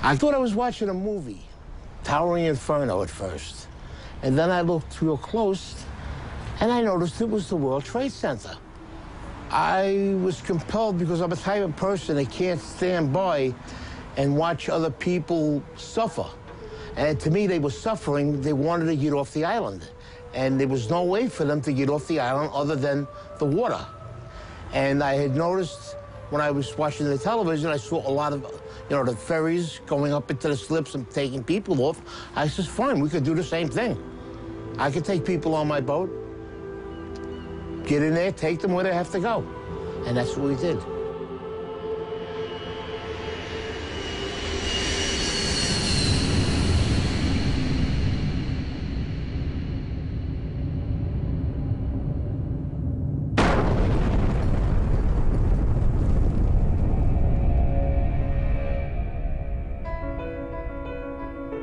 I thought I was watching a movie, Towering Inferno at first. And then I looked real close, and I noticed it was the World Trade Center. I was compelled because I'm a type of person that can't stand by and watch other people suffer. And to me, they were suffering. They wanted to get off the island. And there was no way for them to get off the island other than the water. And I had noticed when I was watching the television, I saw a lot of, the ferries going up into the slips and taking people off. I said, fine, we could do the same thing. I could take people on my boat, get in there, take them where they have to go. And that's what we did.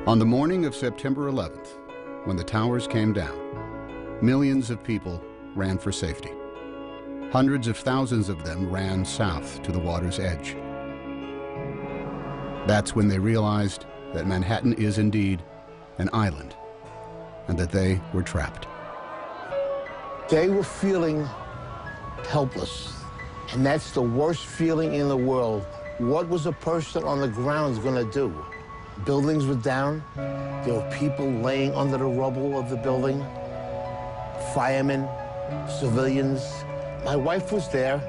On the morning of September 11th, when the towers came down, millions of people ran for safety. Hundreds of thousands of them ran south to the water's edge. That's when they realized that Manhattan is indeed an island and that they were trapped. They were feeling helpless, and that's the worst feeling in the world. What was a person on the ground going to do? Buildings were down. There were people laying under the rubble of the building. Firemen, civilians. My wife was there,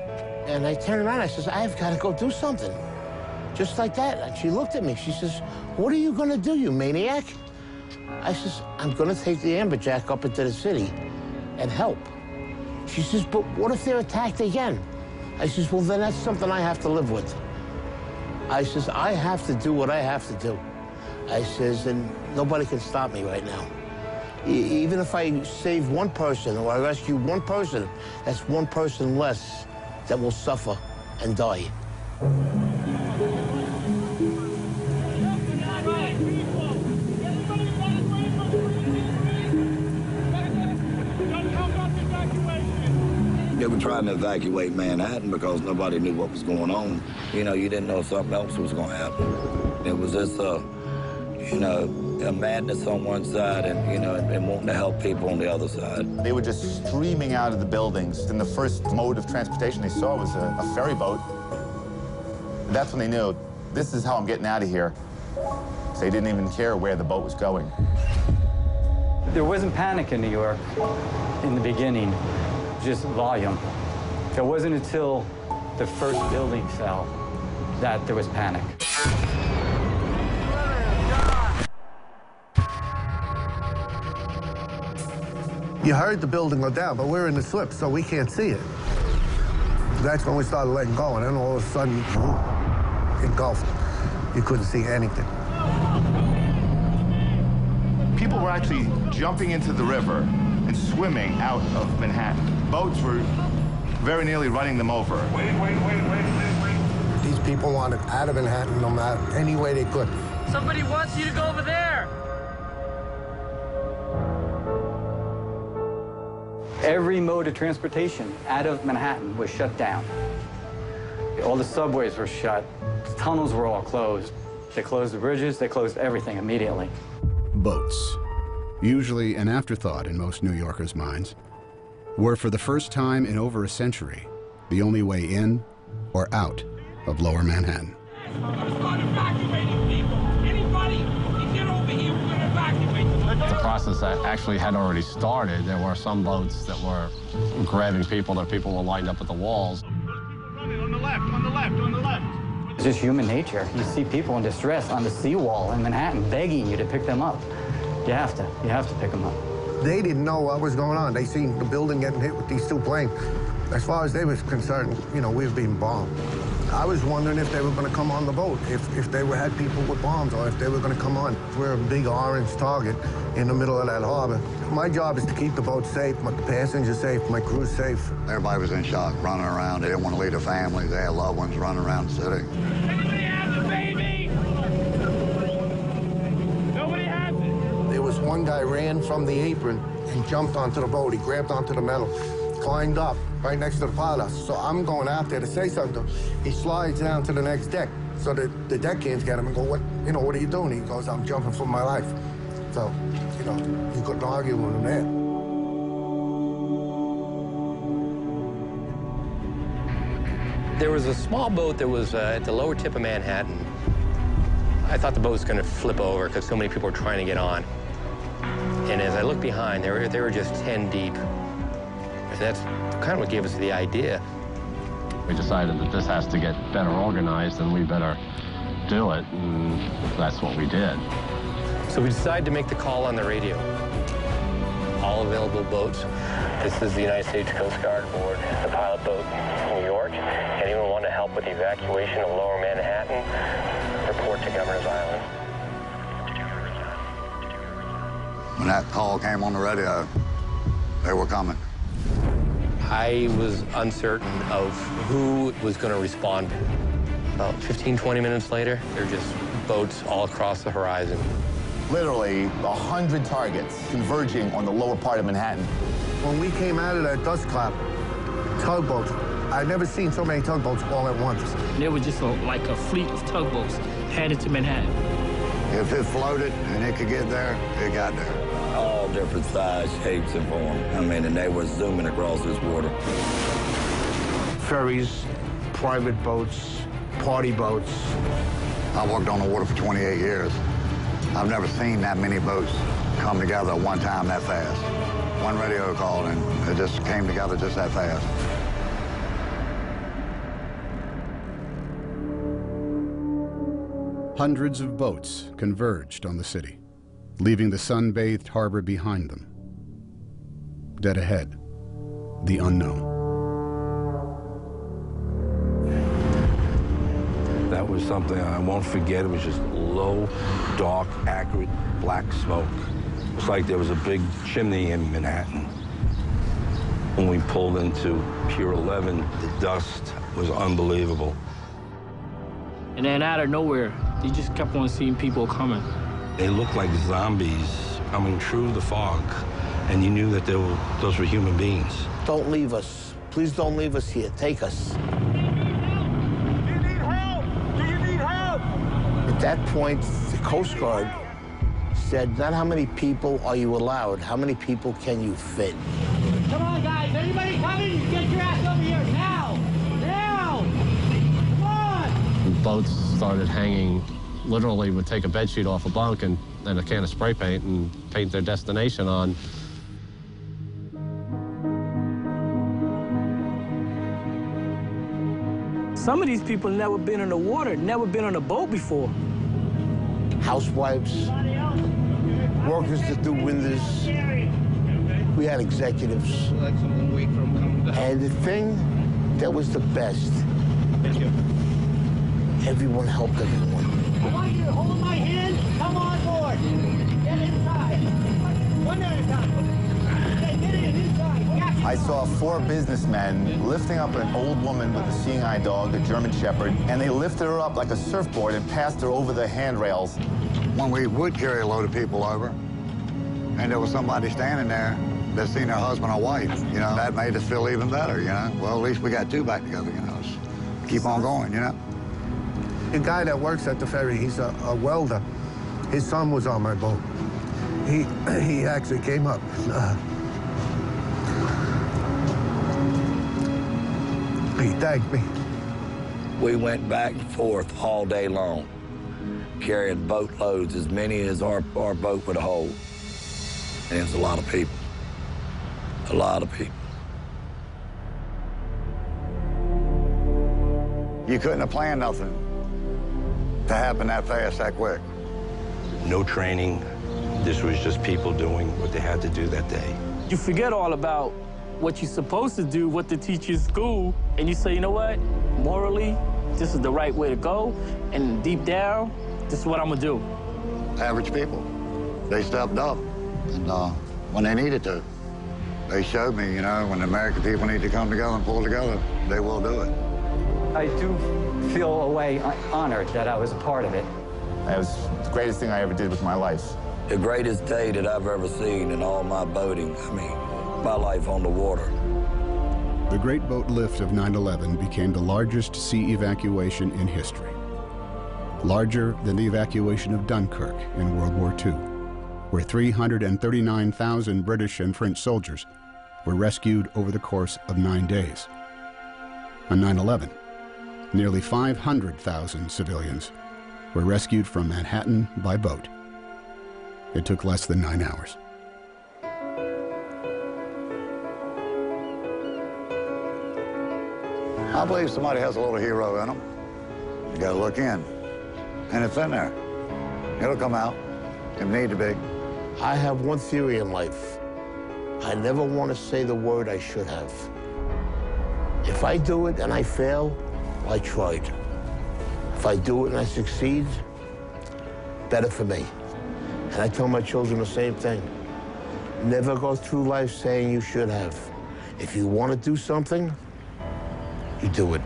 and I turned around. I says, I've got to go do something. Just like that. And she looked at me. She says, what are you going to do, you maniac? I says, I'm going to take the amberjack up into the city and help. She says, but what if they're attacked again? I says, well, then that's something I have to live with. I says, I have to do what I have to do. I says, and nobody can stop me right now. Even if I save one person or I rescue one person, that's one person less that will suffer and die. They were trying to evacuate Manhattan because nobody knew what was going on. You didn't know if something else was going to happen. It was just, a madness on one side and, and wanting to help people on the other side. They were just streaming out of the buildings, and the first mode of transportation they saw was a ferry boat. And that's when they knew, this is how I'm getting out of here. So they didn't even care where the boat was going. There wasn't panic in New York in the beginning, just volume. It wasn't until the first building fell that there was panic. You heard the building go down, but we're in the slip, so we can't see it. That's when we started letting go, and then all of a sudden, engulfed. You couldn't see anything. People were actually jumping into the river and swimming out of Manhattan. Boats were very nearly running them over. Wait. These people wanted out of Manhattan no matter any way they could. Somebody wants you to go over there. Every mode of transportation out of Manhattan was shut down. All the subways were shut. The tunnels were all closed. They closed the bridges. They closed everything immediately. Boats, usually an afterthought in most New Yorkers' minds, were for the first time in over a century the only way in or out of Lower Manhattan. We're going to start evacuating people. Anybody can get over here, we're going to evacuate them. The process actually had already started. There were some boats that were grabbing people, that people were lined up at the walls. On the left, on the left, on the left. It's just human nature. You see people in distress on the seawall in Manhattan begging you to pick them up. You have to pick them up. They didn't know what was going on. They seen the building getting hit with these two planes. As far as they was concerned, we were being bombed. I was wondering if they were going to come on the boat, if they had people with bombs, or if they were going to come on. We're a big orange target in the middle of that harbor. My job is to keep the boat safe, my passengers safe, my crew safe. Everybody was in shock, running around. They didn't want to leave their families. They had loved ones running around the city. Everybody has a baby! Nobody has it! There was one guy ran from the apron and jumped onto the boat. He grabbed onto the metal, climbed up right next to the pilot. So I'm going out there to say something. He slides down to the next deck. So the deckhands get him and go, what are you doing? He goes, I'm jumping for my life. So, you couldn't argue with him there. There was a small boat that was at the lower tip of Manhattan. I thought the boat was going to flip over because so many people were trying to get on. And as I looked behind, they were just 10 deep. And that's kind of what gave us the idea. We decided that this has to get better organized and we better do it, and that's what we did. So we decided to make the call on the radio. All available boats. This is the United States Coast Guard aboard the pilot boat in New York. Anyone want to help with the evacuation of Lower Manhattan, report to Governor's Island. When that call came on the radio, they were coming. I was uncertain of who was going to respond. About 15, 20 minutes later, there are just boats all across the horizon. Literally 100 targets converging on the lower part of Manhattan. When we came out of that dust cloud, tugboats, I'd never seen so many tugboats all at once. There was just like a fleet of tugboats headed to Manhattan. If it floated and it could get there, it got there. All different size, shapes, and forms. I mean, and they were zooming across this water. Ferries, private boats, party boats. I worked on the water for 28 years. I've never seen that many boats come together at one time that fast. One radio call and it just came together just that fast. Hundreds of boats converged on the city, leaving the sun-bathed harbor behind them. Dead ahead, the unknown. That was something I won't forget. It was just low, dark, acrid, black smoke. It was like there was a big chimney in Manhattan. When we pulled into Pier 11, the dust was unbelievable. And then out of nowhere, you just kept on seeing people coming. They looked like zombies coming through the fog, and you knew that those were human beings. Don't leave us. Please don't leave us here. Take us. At that point, the Coast Guard said, not how many people are you allowed, how many people can you fit? Come on, guys. Anybody coming? Get your ass over here now. Now. Come on. Boats started hanging, literally would take a bedsheet off a bunk and a can of spray paint and paint their destination on. Some of these people never been in the water, never been on a boat before. Housewives, workers that do windows. We had executives. And the thing that was the best, everyone helped everyone. I want you to hold my hand. Come on board. Get inside. One at a time. Get inside. I saw 4 businessmen lifting up an old woman with a seeing eye dog, a German Shepherd, and they lifted her up like a surfboard and passed her over the handrails. When we would carry a load of people over, and there was somebody standing there that seen their husband or wife, that made us feel even better, Well, at least we got 2 back together, Just keep on going, The guy that works at the ferry, he's a welder. His son was on my boat. He actually came up. He thanked me. We went back and forth all day long, carrying boatloads, as many as our boat would hold. And it was a lot of people. A lot of people. You couldn't have planned nothing to happen that fast, that quick. No training. This was just people doing what they had to do that day. You forget all about what you're supposed to do, what they teach you in school, and you say, you know what? Morally, this is the right way to go, and deep down, this is what I'm gonna do. Average people, they stepped up, and when they needed to, they showed me, when the American people need to come together and pull together, they will do it. I do feel a way honored that I was a part of it. It was the greatest thing I ever did with my life. The greatest day that I've ever seen in all my boating, my life on the water. The Great Boat Lift of 9/11 became the largest sea evacuation in history. larger than the evacuation of Dunkirk in World War II, where 339,000 British and French soldiers were rescued over the course of 9 days. On 9/11, nearly 500,000 civilians were rescued from Manhattan by boat. It took less than 9 hours. I believe somebody has a little hero in them. You gotta look in. And it's in there. It'll come out. It need to be. I have one theory in life. I never want to say the word I should have. If I do it and I fail, I tried. If I do it and I succeed, better for me. And I tell my children the same thing. Never go through life saying you should have. If you want to do something, you do it.